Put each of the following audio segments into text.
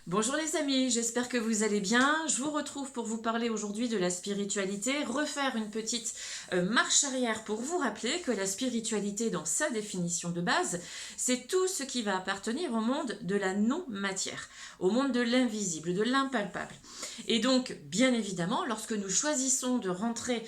Bonjour les amis, j'espère que vous allez bien. Je vous retrouve pour vous parler aujourd'hui de la spiritualité, refaire une petite marche arrière pour vous rappeler que la spiritualité, dans sa définition de base, c'est tout ce qui va appartenir au monde de la non-matière, au monde de l'invisible, de l'impalpable. Et donc, bien évidemment, lorsque nous choisissons de rentrer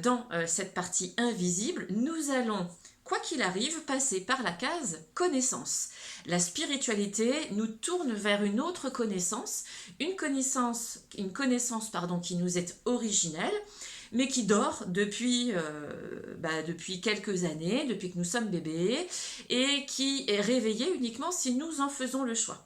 dans cette partie invisible, nous allons, quoi qu'il arrive, passer par la case connaissance. La spiritualité nous tourne vers une autre connaissance, une connaissance qui nous est originelle, mais qui dort depuis quelques années, depuis que nous sommes bébés, et qui est réveillée uniquement si nous en faisons le choix.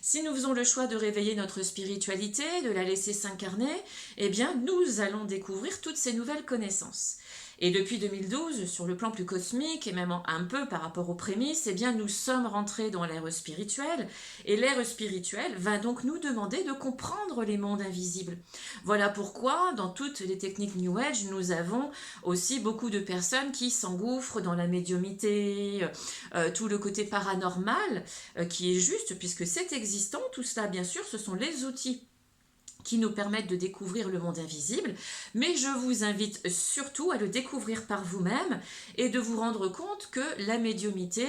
Si nous faisons le choix de réveiller notre spiritualité, de la laisser s'incarner, eh bien, nous allons découvrir toutes ces nouvelles connaissances. Et depuis 2012, sur le plan plus cosmique, et même un peu par rapport aux prémices, eh bien, nous sommes rentrés dans l'ère spirituelle, et l'ère spirituelle va donc nous demander de comprendre les mondes invisibles. Voilà pourquoi, dans toutes les techniques New Age, nous avons aussi beaucoup de personnes qui s'engouffrent dans la médiumité, tout le côté paranormal, qui est juste, puisque c'est existant, tout cela, bien sûr, ce sont les outils qui nous permettent de découvrir le monde invisible, mais je vous invite surtout à le découvrir par vous-même et de vous rendre compte que la médiumité,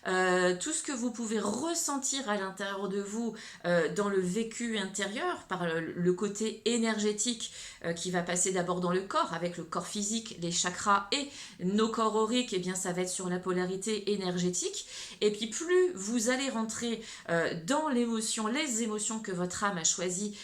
tout ce que vous pouvez ressentir à l'intérieur de vous dans le vécu intérieur, par le côté énergétique qui va passer d'abord dans le corps, avec le corps physique, les chakras et nos corps auriques, eh bien ça va être sur la polarité énergétique, et puis plus vous allez rentrer dans l'émotion, les émotions que votre âme a choisi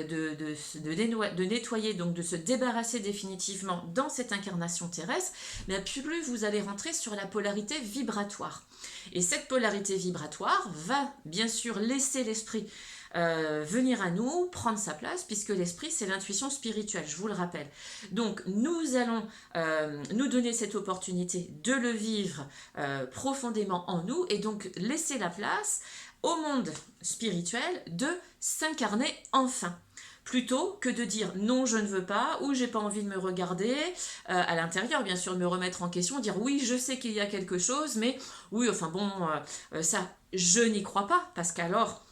de nettoyer, donc de se débarrasser définitivement dans cette incarnation terrestre, mais plus vous allez rentrer sur la polarité vibratoire. Et cette polarité vibratoire va bien sûr laisser l'esprit venir à nous, prendre sa place, puisque l'esprit c'est l'intuition spirituelle, je vous le rappelle. Donc nous allons nous donner cette opportunité de le vivre profondément en nous, et donc laisser la place au monde spirituel de s'incarner enfin, plutôt que de dire non je ne veux pas, ou j'ai pas envie de me regarder à l'intérieur, bien sûr, de me remettre en question, dire oui je sais qu'il y a quelque chose, mais oui enfin bon ça je n'y crois pas, parce qu'alors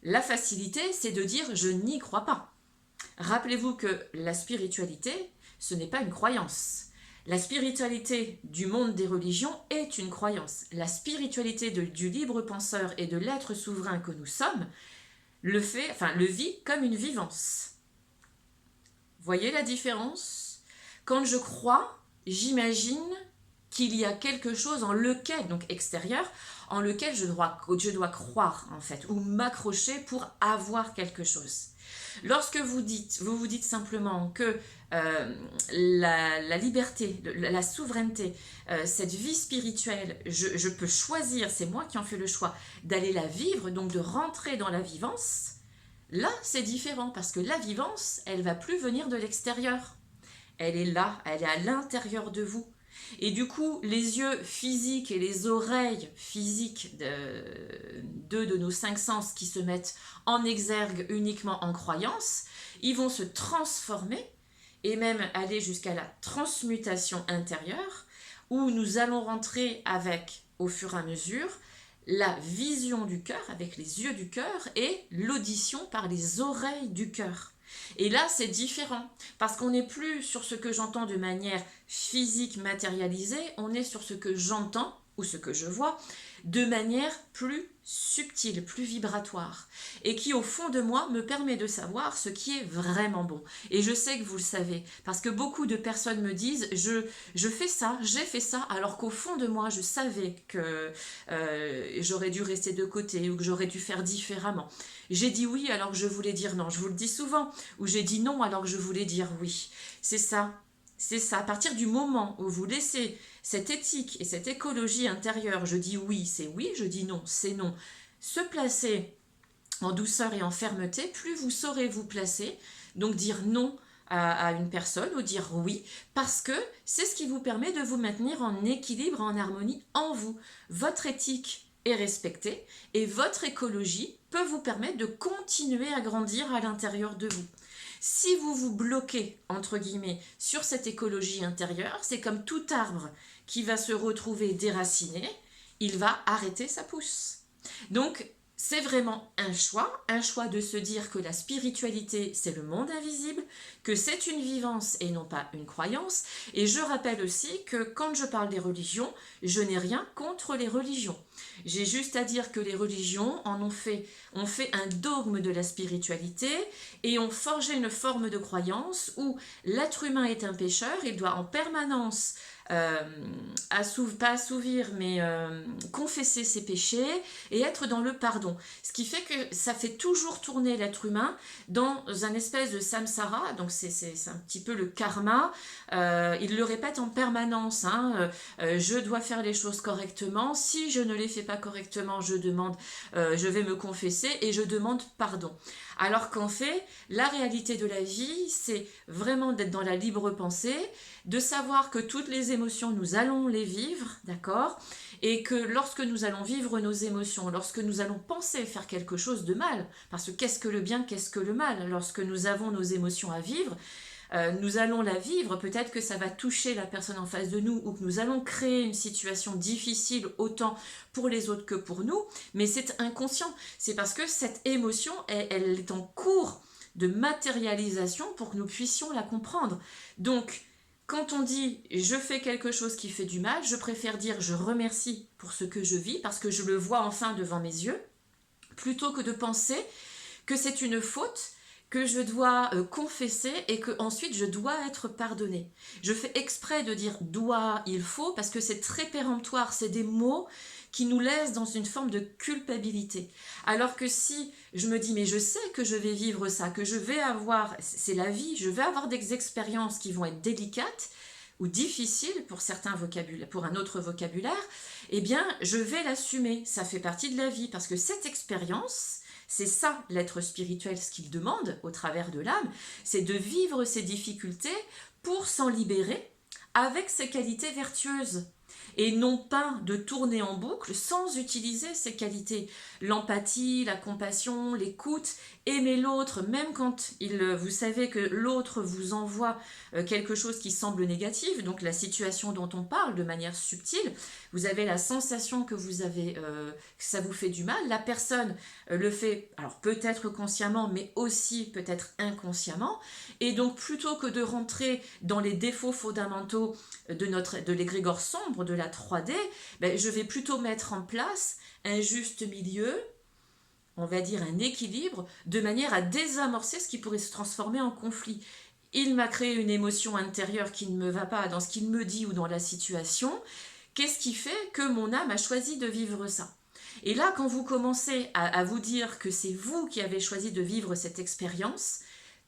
la facilité c'est de dire je n'y crois pas. Rappelez-vous que la spiritualité ce n'est pas une croyance. La spiritualité du monde des religions est une croyance. La spiritualité du libre penseur et de l'être souverain que nous sommes le vit comme une vivance. Voyez la différence? Quand je crois, j'imagine qu'il y a quelque chose en lequel, donc extérieur, en lequel je dois croire en fait, ou m'accrocher pour avoir quelque chose. Lorsque vous vous dites simplement que la liberté, la souveraineté, cette vie spirituelle, je peux choisir, c'est moi qui en fais le choix, d'aller la vivre, donc de rentrer dans la vivance, là c'est différent, parce que la vivance, elle va plus venir de l'extérieur. Elle est là, elle est à l'intérieur de vous. Et du coup, les yeux physiques et les oreilles physiques de nos cinq sens qui se mettent en exergue uniquement en croyance, ils vont se transformer et même aller jusqu'à la transmutation intérieure, où nous allons rentrer avec, au fur et à mesure, la vision du cœur avec les yeux du cœur et l'audition par les oreilles du cœur. Et là, c'est différent, parce qu'on n'est plus sur ce que j'entends de manière physique, matérialisée, on est sur ce que j'entends, ou ce que je vois, de manière plus subtile, plus vibratoire, et qui au fond de moi me permet de savoir ce qui est vraiment bon. Et je sais que vous le savez, parce que beaucoup de personnes me disent je fais ça, j'ai fait ça, alors qu'au fond de moi je savais que j'aurais dû rester de côté, ou que j'aurais dû faire différemment. J'ai dit oui alors que je voulais dire non, je vous le dis souvent, ou j'ai dit non alors que je voulais dire oui. C'est ça. C'est ça, à partir du moment où vous laissez cette éthique et cette écologie intérieure, je dis oui, c'est oui, je dis non, c'est non, se placer en douceur et en fermeté, plus vous saurez vous placer, donc dire non à une personne ou dire oui, parce que c'est ce qui vous permet de vous maintenir en équilibre, en harmonie en vous. Votre éthique est respectée et votre écologie peut vous permettre de continuer à grandir à l'intérieur de vous. Si vous vous bloquez, entre guillemets, sur cette écologie intérieure, c'est comme tout arbre qui va se retrouver déraciné, il va arrêter sa pousse. Donc, c'est vraiment un choix de se dire que la spiritualité, c'est le monde invisible, que c'est une vivance et non pas une croyance. Et je rappelle aussi que quand je parle des religions, je n'ai rien contre les religions. J'ai juste à dire que les religions ont fait un dogme de la spiritualité et ont forgé une forme de croyance où l'être humain est un pécheur, il doit en permanence pas assouvir, mais confesser ses péchés et être dans le pardon. Ce qui fait que ça fait toujours tourner l'être humain dans un espèce de samsara, donc c'est un petit peu le karma. Il le répète en permanence, hein, je dois faire les choses correctement, si je ne les fais pas correctement, je vais me confesser et je demande pardon. Alors qu'en fait, la réalité de la vie, c'est vraiment d'être dans la libre pensée, de savoir que toutes les émotions, nous allons les vivre, d'accord? Et que lorsque nous allons vivre nos émotions, lorsque nous allons penser faire quelque chose de mal, parce que qu'est-ce que le bien, qu'est-ce que le mal? Lorsque nous avons nos émotions à vivre, nous allons la vivre, peut-être que ça va toucher la personne en face de nous ou que nous allons créer une situation difficile autant pour les autres que pour nous, mais c'est inconscient. C'est parce que cette émotion, elle est en cours de matérialisation pour que nous puissions la comprendre. Donc, quand on dit je fais quelque chose qui fait du mal, je préfère dire je remercie pour ce que je vis parce que je le vois enfin devant mes yeux, plutôt que de penser que c'est une faute que je dois confesser et que ensuite je dois être pardonné. Je fais exprès de dire doit, il faut, parce que c'est très péremptoire, c'est des mots qui nous laissent dans une forme de culpabilité. Alors que si je me dis mais je sais que je vais vivre ça, que je vais avoir, c'est la vie, je vais avoir des expériences qui vont être délicates ou difficiles pour certains vocabulaires, pour un autre vocabulaire, eh bien je vais l'assumer, ça fait partie de la vie, parce que cette expérience, c'est ça l'être spirituel, ce qu'il demande au travers de l'âme, c'est de vivre ses difficultés pour s'en libérer avec ses qualités vertueuses. Et non pas de tourner en boucle sans utiliser ces qualités. L'empathie, la compassion, l'écoute, aimer l'autre, même quand vous savez que l'autre vous envoie quelque chose qui semble négatif, donc la situation dont on parle de manière subtile, vous avez la sensation que que ça vous fait du mal, la personne le fait, alors peut-être consciemment, mais aussi peut-être inconsciemment, et donc plutôt que de rentrer dans les défauts fondamentaux de l'égrégore sombre, de la 3D, ben, je vais plutôt mettre en place un juste milieu, on va dire un équilibre, de manière à désamorcer ce qui pourrait se transformer en conflit. Il m'a créé une émotion intérieure qui ne me va pas dans ce qu'il me dit ou dans la situation. Qu'est-ce qui fait que mon âme a choisi de vivre ça? Et là, quand vous commencez à vous dire que c'est vous qui avez choisi de vivre cette expérience,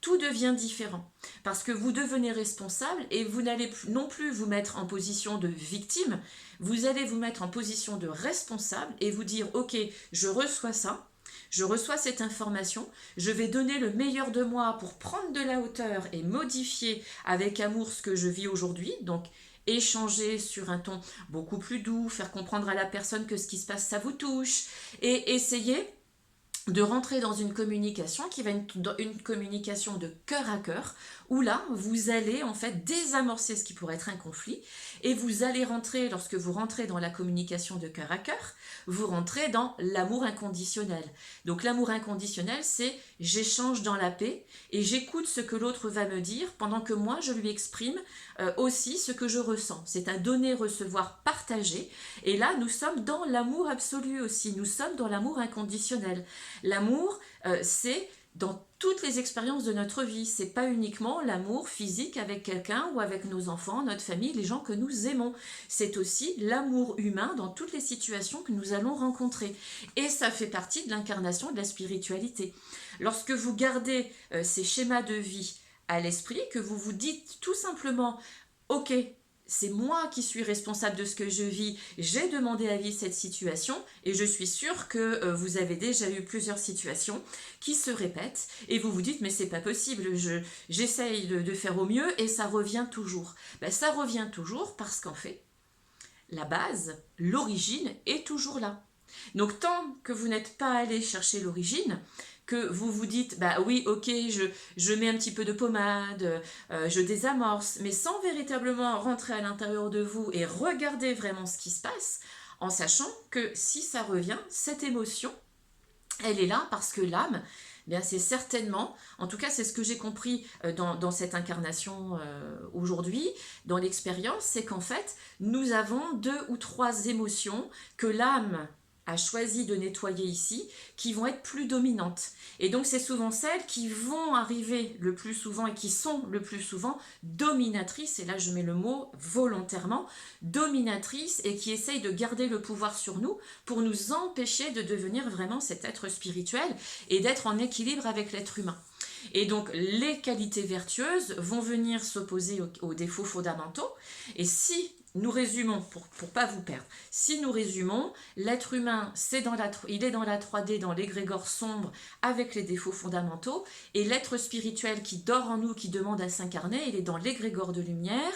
tout devient différent. Parce que vous devenez responsable et vous n'allez non plus vous mettre en position de victime, vous allez vous mettre en position de responsable et vous dire « Ok, je reçois ça, je reçois cette information, je vais donner le meilleur de moi pour prendre de la hauteur et modifier avec amour ce que je vis aujourd'hui. » Donc, échanger sur un ton beaucoup plus doux, faire comprendre à la personne que ce qui se passe, ça vous touche et essayer de rentrer dans une communication qui va être une communication de cœur à cœur, où là, vous allez en fait désamorcer ce qui pourrait être un conflit, et vous allez rentrer, lorsque vous rentrez dans la communication de cœur à cœur, vous rentrez dans l'amour inconditionnel. Donc l'amour inconditionnel, c'est j'échange dans la paix, et j'écoute ce que l'autre va me dire, pendant que moi, je lui exprime aussi ce que je ressens. C'est un donner-recevoir partagé, et là, nous sommes dans l'amour absolu aussi, nous sommes dans l'amour inconditionnel. L'amour, c'est dans toutes les expériences de notre vie. C'est pas uniquement l'amour physique avec quelqu'un ou avec nos enfants, notre famille, les gens que nous aimons. C'est aussi l'amour humain dans toutes les situations que nous allons rencontrer. Et ça fait partie de l'incarnation de la spiritualité. Lorsque vous gardez ces schémas de vie à l'esprit, que vous vous dites tout simplement « Ok, c'est moi qui suis responsable de ce que je vis, j'ai demandé à vivre cette situation et je suis sûre que vous avez déjà eu plusieurs situations qui se répètent et vous vous dites mais c'est pas possible, j'essaye de faire au mieux et ça revient toujours. Ben, ça revient toujours parce qu'en fait, la base, l'origine est toujours là. Donc tant que vous n'êtes pas allé chercher l'origine, que vous vous dites, bah oui, ok, je mets un petit peu de pommade, je désamorce, mais sans véritablement rentrer à l'intérieur de vous et regarder vraiment ce qui se passe, en sachant que si ça revient, cette émotion, Elle est là parce que l'âme, eh bien c'est certainement, en tout cas c'est ce que j'ai compris dans cette incarnation aujourd'hui, dans l'expérience, c'est qu'en fait nous avons 2 ou 3 émotions que l'âme a choisi de nettoyer ici, qui vont être plus dominantes. Et donc c'est souvent celles qui vont arriver le plus souvent et qui sont le plus souvent dominatrices, et là je mets le mot volontairement, dominatrices, et qui essayent de garder le pouvoir sur nous pour nous empêcher de devenir vraiment cet être spirituel et d'être en équilibre avec l'être humain. Et donc les qualités vertueuses vont venir s'opposer aux défauts fondamentaux, et si nous résumons, pour ne pas vous perdre, si nous résumons, l'être humain, il est dans la 3D, dans l'égrégore sombre, avec les défauts fondamentaux, et l'être spirituel qui dort en nous, qui demande à s'incarner, il est dans l'égrégore de lumière,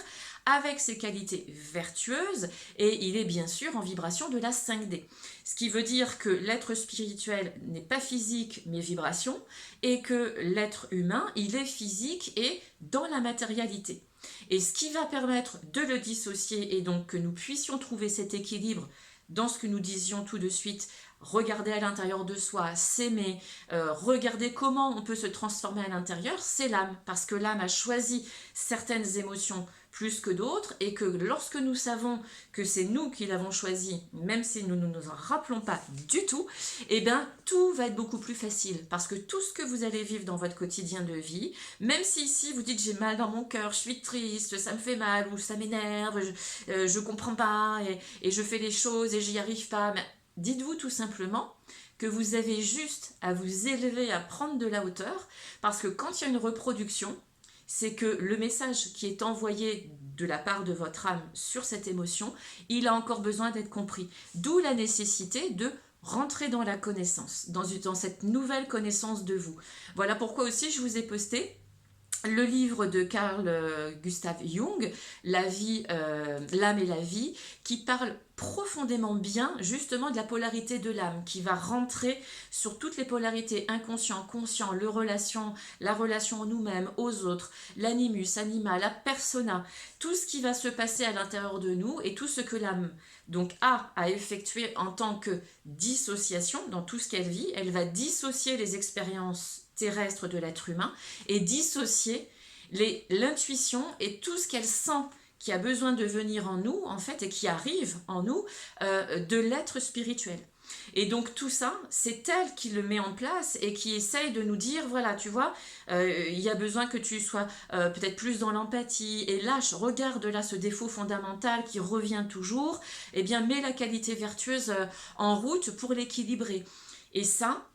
avec ses qualités vertueuses, et il est bien sûr en vibration de la 5D. Ce qui veut dire que l'être spirituel n'est pas physique, mais vibration, et que l'être humain, il est physique et dans la matérialité. Et ce qui va permettre de le dissocier et donc que nous puissions trouver cet équilibre dans ce que nous disions tout de suite, regarder à l'intérieur de soi, s'aimer, regarder comment on peut se transformer à l'intérieur, c'est l'âme. Parce que l'âme a choisi certaines émotions plus que d'autres, et que lorsque nous savons que c'est nous qui l'avons choisi, même si nous ne nous en rappelons pas du tout, eh bien tout va être beaucoup plus facile, parce que tout ce que vous allez vivre dans votre quotidien de vie, même si ici vous dites j'ai mal dans mon cœur, je suis triste, ça me fait mal, ou ça m'énerve, je comprends pas, et je fais les choses et j'y arrive pas, mais dites-vous tout simplement que vous avez juste à vous élever, à prendre de la hauteur, parce que quand il y a une reproduction, c'est que le message qui est envoyé de la part de votre âme sur cette émotion, il a encore besoin d'être compris. D'où la nécessité de rentrer dans la connaissance, dans cette nouvelle connaissance de vous. Voilà pourquoi aussi je vous ai posté le livre de Carl Gustav Jung, l'âme et la vie, qui parle profondément bien justement de la polarité de l'âme, qui va rentrer sur toutes les polarités, inconscient, conscient, la relation en nous-mêmes, aux autres, l'animus, anima, la persona, tout ce qui va se passer à l'intérieur de nous et tout ce que l'âme donc a à effectuer en tant que dissociation dans tout ce qu'elle vit. Elle va dissocier les expériences terrestres de l'être humain et dissocier l'intuition et tout ce qu'elle sent qui a besoin de venir en nous, en fait, et qui arrive en nous, de l'être spirituel. Et donc tout ça, c'est elle qui le met en place et qui essaye de nous dire, voilà, tu vois, il y a besoin que tu sois peut-être plus dans l'empathie, et là, regarde là ce défaut fondamental qui revient toujours, eh bien, mets la qualité vertueuse en route pour l'équilibrer. Et ça,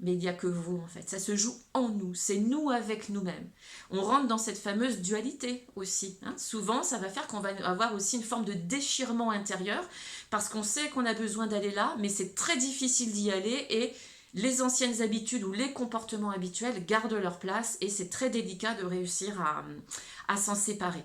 mais il n'y a que vous en fait, ça se joue en nous, c'est nous avec nous-mêmes. On rentre dans cette fameuse dualité aussi, hein. Souvent ça va faire qu'on va avoir aussi une forme de déchirement intérieur, parce qu'on sait qu'on a besoin d'aller là, mais c'est très difficile d'y aller, et les anciennes habitudes ou les comportements habituels gardent leur place, et c'est très délicat de réussir à s'en séparer.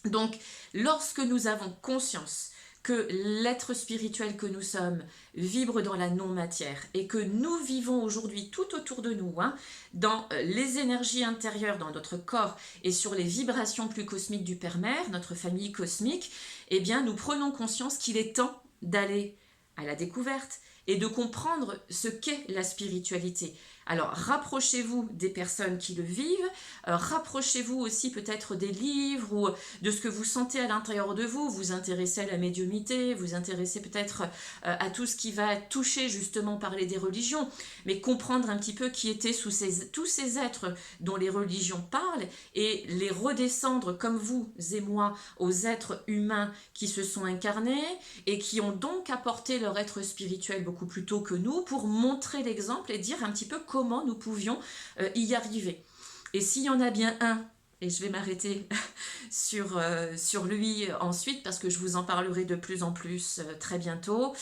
Donc lorsque nous avons conscience que l'être spirituel que nous sommes vibre dans la non-matière, et que nous vivons aujourd'hui tout autour de nous, hein, dans les énergies intérieures, dans notre corps, et sur les vibrations plus cosmiques du Père-Mère, notre famille cosmique, eh bien nous prenons conscience qu'il est temps d'aller à la découverte et de comprendre ce qu'est la spiritualité. Alors rapprochez-vous des personnes qui le vivent, rapprochez-vous aussi peut-être des livres ou de ce que vous sentez à l'intérieur de vous, vous intéressez à la médiumnité, vous intéressez peut-être à tout ce qui va toucher justement parler des religions, mais comprendre un petit peu qui étaient tous ces êtres dont les religions parlent, et les redescendre comme vous et moi aux êtres humains qui se sont incarnés et qui ont donc apporté leur être spirituel beaucoup plus tôt que nous, pour montrer l'exemple et dire un petit peu comment nous pouvions y arriver. Et s'il y en a bien un, et je vais m'arrêter sur lui ensuite, parce que je vous en parlerai de plus en plus très bientôt,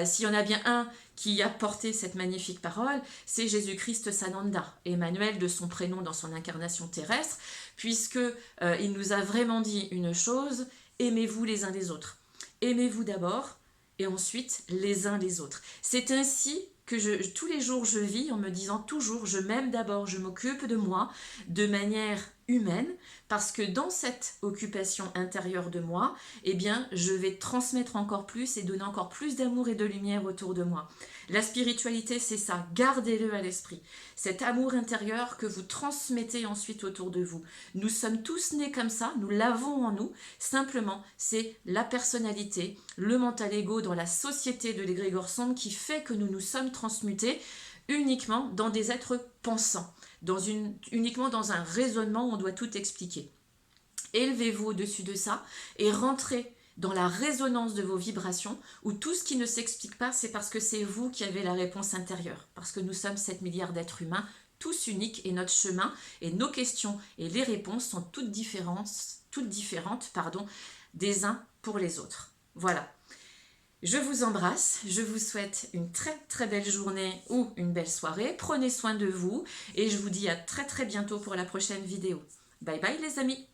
s'il y en a bien un qui a porté cette magnifique parole, c'est Jésus-Christ Sananda, Emmanuel de son prénom dans son incarnation terrestre, puisque il nous a vraiment dit une chose: aimez-vous les uns les autres. Aimez-vous d'abord, et ensuite les uns les autres. C'est ainsi que tous les jours je vis en me disant toujours: je m'aime d'abord, je m'occupe de moi de manière humaine, parce que dans cette occupation intérieure de moi, eh bien, je vais transmettre encore plus et donner encore plus d'amour et de lumière autour de moi. La spiritualité, c'est ça, gardez-le à l'esprit. Cet amour intérieur que vous transmettez ensuite autour de vous. Nous sommes tous nés comme ça, nous l'avons en nous, simplement, c'est la personnalité, le mental ego dans la société de l'égrégore sombre qui fait que nous nous sommes transmutés uniquement dans des êtres pensants, uniquement dans un raisonnement où on doit tout expliquer. Élevez-vous au-dessus de ça et rentrez dans la résonance de vos vibrations où tout ce qui ne s'explique pas, c'est parce que c'est vous qui avez la réponse intérieure. Parce que nous sommes 7 milliards d'êtres humains, tous uniques, et notre chemin et nos questions et les réponses sont toutes différentes, des uns pour les autres. Voilà. Je vous embrasse, je vous souhaite une très très belle journée ou une belle soirée. Prenez soin de vous et je vous dis à très très bientôt pour la prochaine vidéo. Bye bye les amis!